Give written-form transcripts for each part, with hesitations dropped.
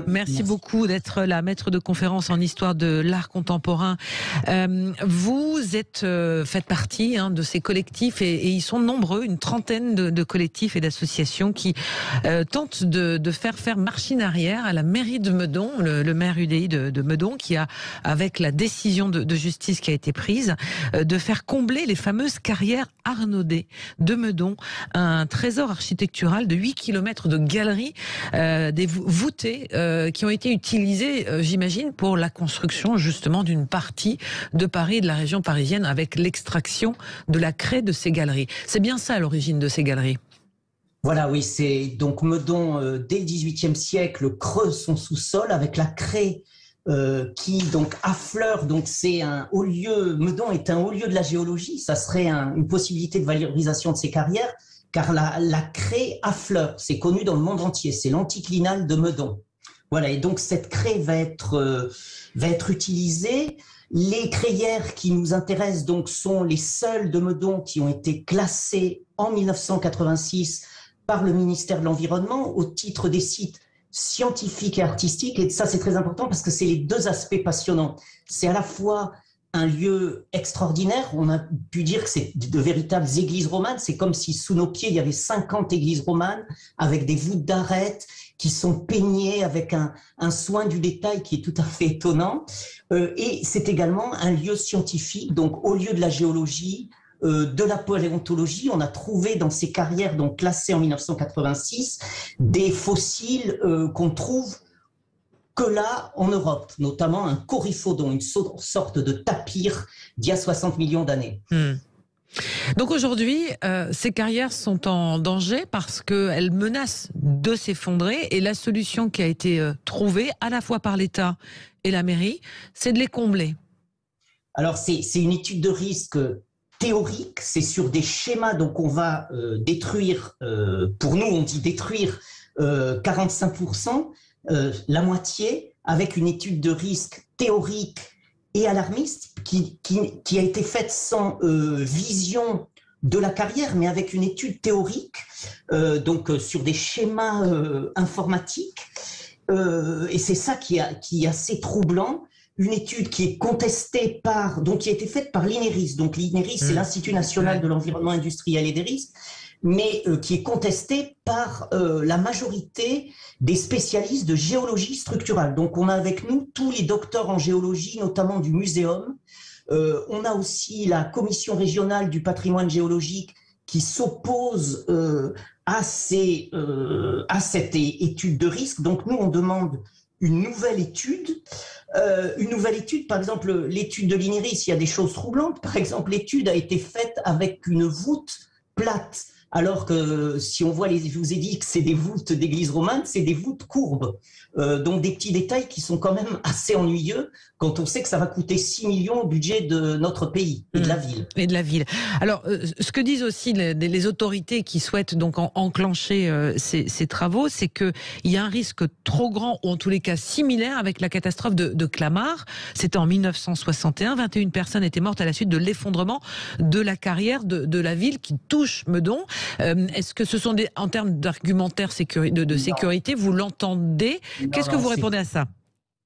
Merci beaucoup d'être là, maître de conférence en histoire de l'art contemporain. Vous faites partie de ces collectifs et ils sont nombreux, une trentaine de collectifs et d'associations qui tentent de faire machine arrière à la mairie de Meudon, le maire UDI de Meudon, qui a, avec la décision de justice qui a été prise, de faire combler les fameuses carrières Arnaudet de Meudon, un trésor architectural de 8 kilomètres de galeries, des voûtées, qui ont été utilisés, j'imagine, pour la construction justement d'une partie de Paris et de la région parisienne avec l'extraction de la craie de ces galeries. C'est bien ça l'origine de ces galeries. Voilà, oui, c'est donc Meudon, dès le XVIIIe siècle, creuse son sous-sol avec la craie qui donc affleure. Donc c'est un haut lieu. Meudon est un haut lieu de la géologie. Ça serait une possibilité de valorisation de ces carrières, car la craie affleure. C'est connu dans le monde entier. C'est l'anticlinal de Meudon. Voilà, et donc cette craie va être utilisée. Les crayères qui nous intéressent donc sont les seules de Meudon qui ont été classées en 1986 par le ministère de l'Environnement au titre des sites scientifiques et artistiques. Et ça, c'est très important parce que c'est les deux aspects passionnants. C'est à la fois un lieu extraordinaire. On a pu dire que c'est de véritables églises romanes. C'est comme si sous nos pieds, il y avait 50 églises romanes avec des voûtes d'arêtes qui sont peignées avec un soin du détail qui est tout à fait étonnant. Et c'est également un lieu scientifique, donc au lieu de la géologie, de la paléontologie. On a trouvé dans ces carrières donc classées en 1986 des fossiles qu'on trouve que là en Europe, notamment un coryphodon, une sorte de tapir d'il y a 60 millions d'années. Donc aujourd'hui, ces carrières sont en danger parce qu'elles menacent de s'effondrer et la solution qui a été trouvée à la fois par l'État et la mairie, c'est de les combler. Alors c'est une étude de risque théorique, c'est sur des schémas, donc on va détruire, pour nous on dit détruire 45%, la moitié, avec une étude de risque théorique et alarmiste qui a été faite sans vision de la carrière, mais avec une étude théorique, donc sur des schémas informatiques. Et c'est ça qui est assez troublant. Une étude qui est contestée qui a été faite par l'INERIS. Donc l'INERIS, c'est l'Institut national de l'environnement industriel et des risques, mais qui est contestée par la majorité des spécialistes de géologie structurale. Donc on a avec nous tous les docteurs en géologie, notamment du Muséum. On a aussi la commission régionale du patrimoine géologique qui s'oppose à cette étude de risque. Donc nous, on demande une nouvelle étude. Par exemple, l'étude de l'INERIS, il y a des choses troublantes. Par exemple, l'étude a été faite avec une voûte plate, alors que si on voit je vous ai dit que c'est des voûtes d'église romane, c'est des voûtes courbes. Donc des petits détails qui sont quand même assez ennuyeux quand on sait que ça va coûter 6 millions au budget de notre pays et de la ville. Et de la ville. Alors, ce que disent aussi les autorités qui souhaitent donc enclencher ces travaux, c'est qu'il y a un risque trop grand, ou en tous les cas similaire, avec la catastrophe de Clamart. C'était en 1961, 21 personnes étaient mortes à la suite de l'effondrement de la carrière de la ville qui touche Meudon. Est-ce que ce sont en termes d'argumentaire de sécurité, vous l'entendez? Qu'est-ce que vous répondez à ça?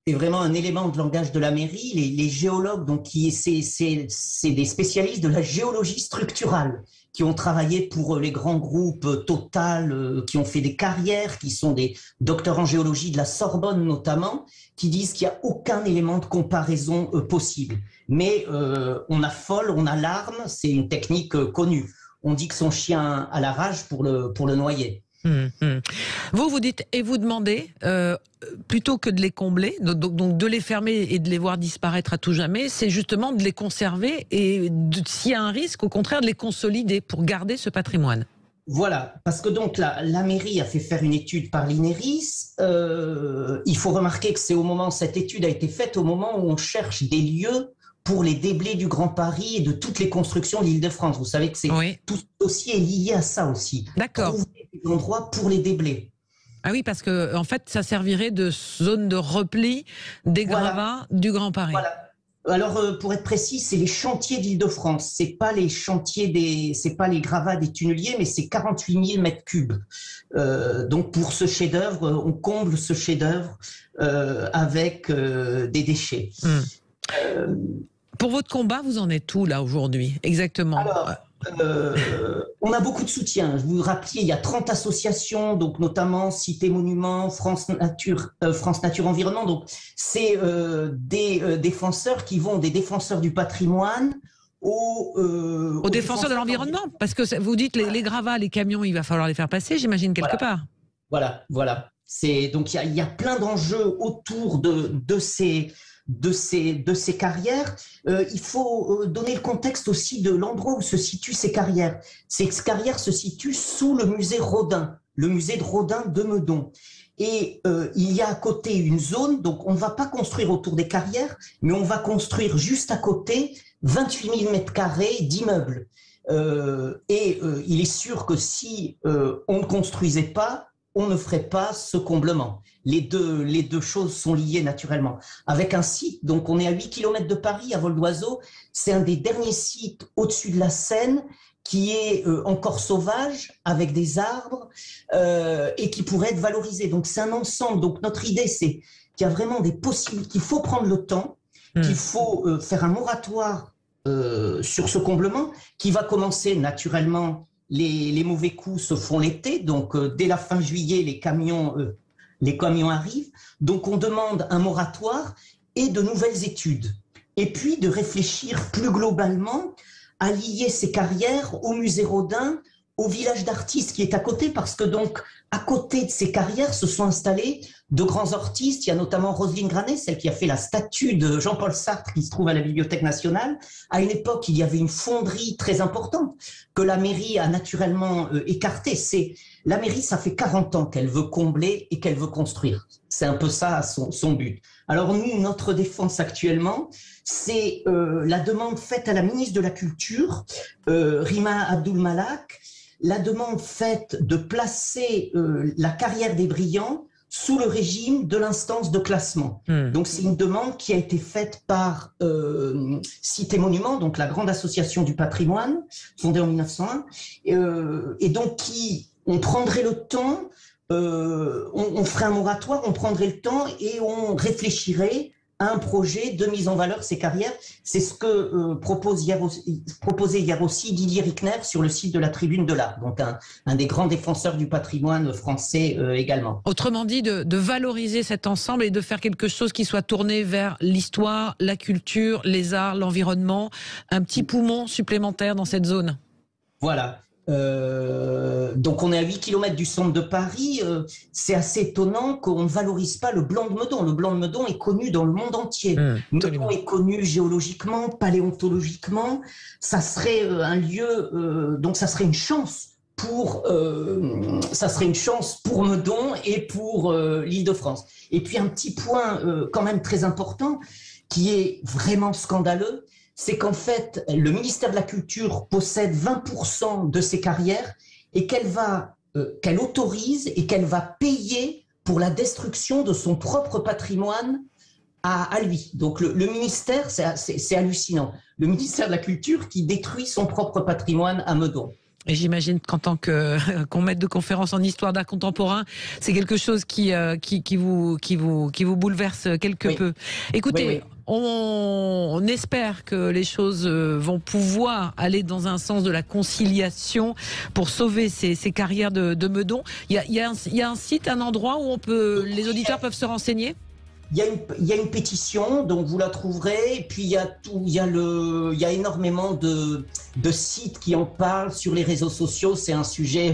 C'est vraiment un élément de langage de la mairie. Les géologues, donc c'est des spécialistes de la géologie structurale qui ont travaillé pour les grands groupes Total, qui ont fait des carrières, qui sont des docteurs en géologie de la Sorbonne notamment, qui disent qu'il n'y a aucun élément de comparaison possible. Mais on affole, on alarme, c'est une technique connue. On dit que son chien a la rage pour le noyer. Vous dites et vous demandez, plutôt que de les combler, donc de les fermer et de les voir disparaître à tout jamais, c'est justement de les conserver et s'il y a un risque, au contraire, de les consolider pour garder ce patrimoine. Voilà, parce que donc la mairie a fait faire une étude par l'INERIS. Il faut remarquer que cette étude a été faite au moment où on cherche des lieux pour les déblais du Grand Paris et de toutes les constructions de l'Île-de-France. Vous savez que tout ce dossier est lié à ça aussi. D'accord. Trouver des endroits pour les déblais. Ah oui, parce que en fait, ça servirait de zone de repli des gravats du Grand Paris. Voilà. Alors, pour être précis, c'est les chantiers d'Île-de-France. C'est pas les gravats des tunneliers, mais c'est 48 000 mètres cubes. Donc, pour ce chef-d'œuvre, on comble ce chef-d'œuvre avec des déchets. Pour votre combat, vous en êtes où là aujourd'hui, exactement? Alors, on a beaucoup de soutien. Je vous rappelle, il y a 30 associations, donc notamment Cité Monuments, France Nature Environnement. Donc, c'est des défenseurs qui vont des défenseurs du patrimoine aux défenseurs de l'environnement. Parce que vous dites les gravats, les camions, il va falloir les faire passer, j'imagine, quelque part. Voilà. Donc, il y a plein d'enjeux autour de ces carrières. Il faut donner le contexte aussi de l'endroit où se situent ces carrières. Ces carrières se situent sous le musée Rodin, le musée de Rodin de Meudon. Et il y a à côté une zone, donc on ne va pas construire autour des carrières, mais on va construire juste à côté 28 000 mètres carrés d'immeubles. Il est sûr que si on ne construisait pas, on ne ferait pas ce comblement. Les deux choses sont liées naturellement. Avec un site, donc on est à 8 km de Paris, à vol d'oiseau, c'est un des derniers sites au-dessus de la Seine qui est encore sauvage, avec des arbres, et qui pourrait être valorisé. Donc c'est un ensemble. Donc notre idée, c'est qu'il y a vraiment des possibilités, qu'il faut prendre le temps, qu'il faut faire un moratoire sur ce comblement, qui va commencer naturellement. Les mauvais coups se font l'été, donc dès la fin juillet, les camions arrivent. Donc on demande un moratoire et de nouvelles études. Et puis de réfléchir plus globalement à lier ces carrières au musée Rodin, au village d'artistes qui est à côté, parce que donc à côté de ces carrières se sont installés de grands artistes. Il y a notamment Roselyne Granet, celle qui a fait la statue de Jean-Paul Sartre qui se trouve à la Bibliothèque nationale. À une époque, il y avait une fonderie très importante que la mairie a naturellement écartée. La mairie, ça fait 40 ans qu'elle veut combler et qu'elle veut construire. C'est un peu ça son but. Alors nous, notre défense actuellement, c'est la demande faite à la ministre de la Culture, Rima Abdul-Malak, la demande faite de placer la carrière des Brillants sous le régime de l'instance de classement. Donc c'est une demande qui a été faite par Cité Monuments, donc la grande association du patrimoine, fondée en 1901, et donc on prendrait le temps, on ferait un moratoire, on prendrait le temps et on réfléchirait à un projet de mise en valeur de ces carrières. C'est ce que proposait hier aussi Didier Rickner sur le site de la Tribune de l'Art, donc un des grands défenseurs du patrimoine français également. Autrement dit, de valoriser cet ensemble et de faire quelque chose qui soit tourné vers l'histoire, la culture, les arts, l'environnement, un petit poumon supplémentaire dans cette zone. Voilà. Donc on est à 8 km du centre de Paris. C'est assez étonnant qu'on ne valorise pas le Blanc de Meudon. Le Blanc de Meudon est connu dans le monde entier. Meudon est connu géologiquement, paléontologiquement. Ça serait un lieu, donc ça serait une chance pour Meudon et pour l'Île-de-France. Et puis un petit point quand même très important qui est vraiment scandaleux, c'est qu'en fait, le ministère de la Culture possède 20% de ces carrières et qu'elle autorise et qu'elle va payer pour la destruction de son propre patrimoine à lui. Donc le ministère, c'est hallucinant. Le ministère de la Culture qui détruit son propre patrimoine à Meudon. Et j'imagine qu'en tant qu'on maître de conférence en histoire d'art contemporain, c'est quelque chose qui vous bouleverse quelque peu. Écoutez, oui. On espère que les choses vont pouvoir aller dans un sens de la conciliation pour sauver ces carrières de Meudon. Il y a un site, un endroit où les auditeurs peuvent se renseigner? Il y a une pétition, donc vous la trouverez. Et puis il y a énormément de sites qui en parlent sur les réseaux sociaux. C'est un sujet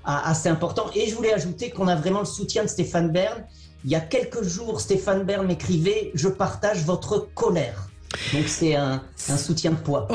assez important. Et je voulais ajouter qu'on a vraiment le soutien de Stéphane Bern. Il y a quelques jours, Stéphane Bern m'écrivait « Je partage votre colère ». Donc c'est un soutien de poids.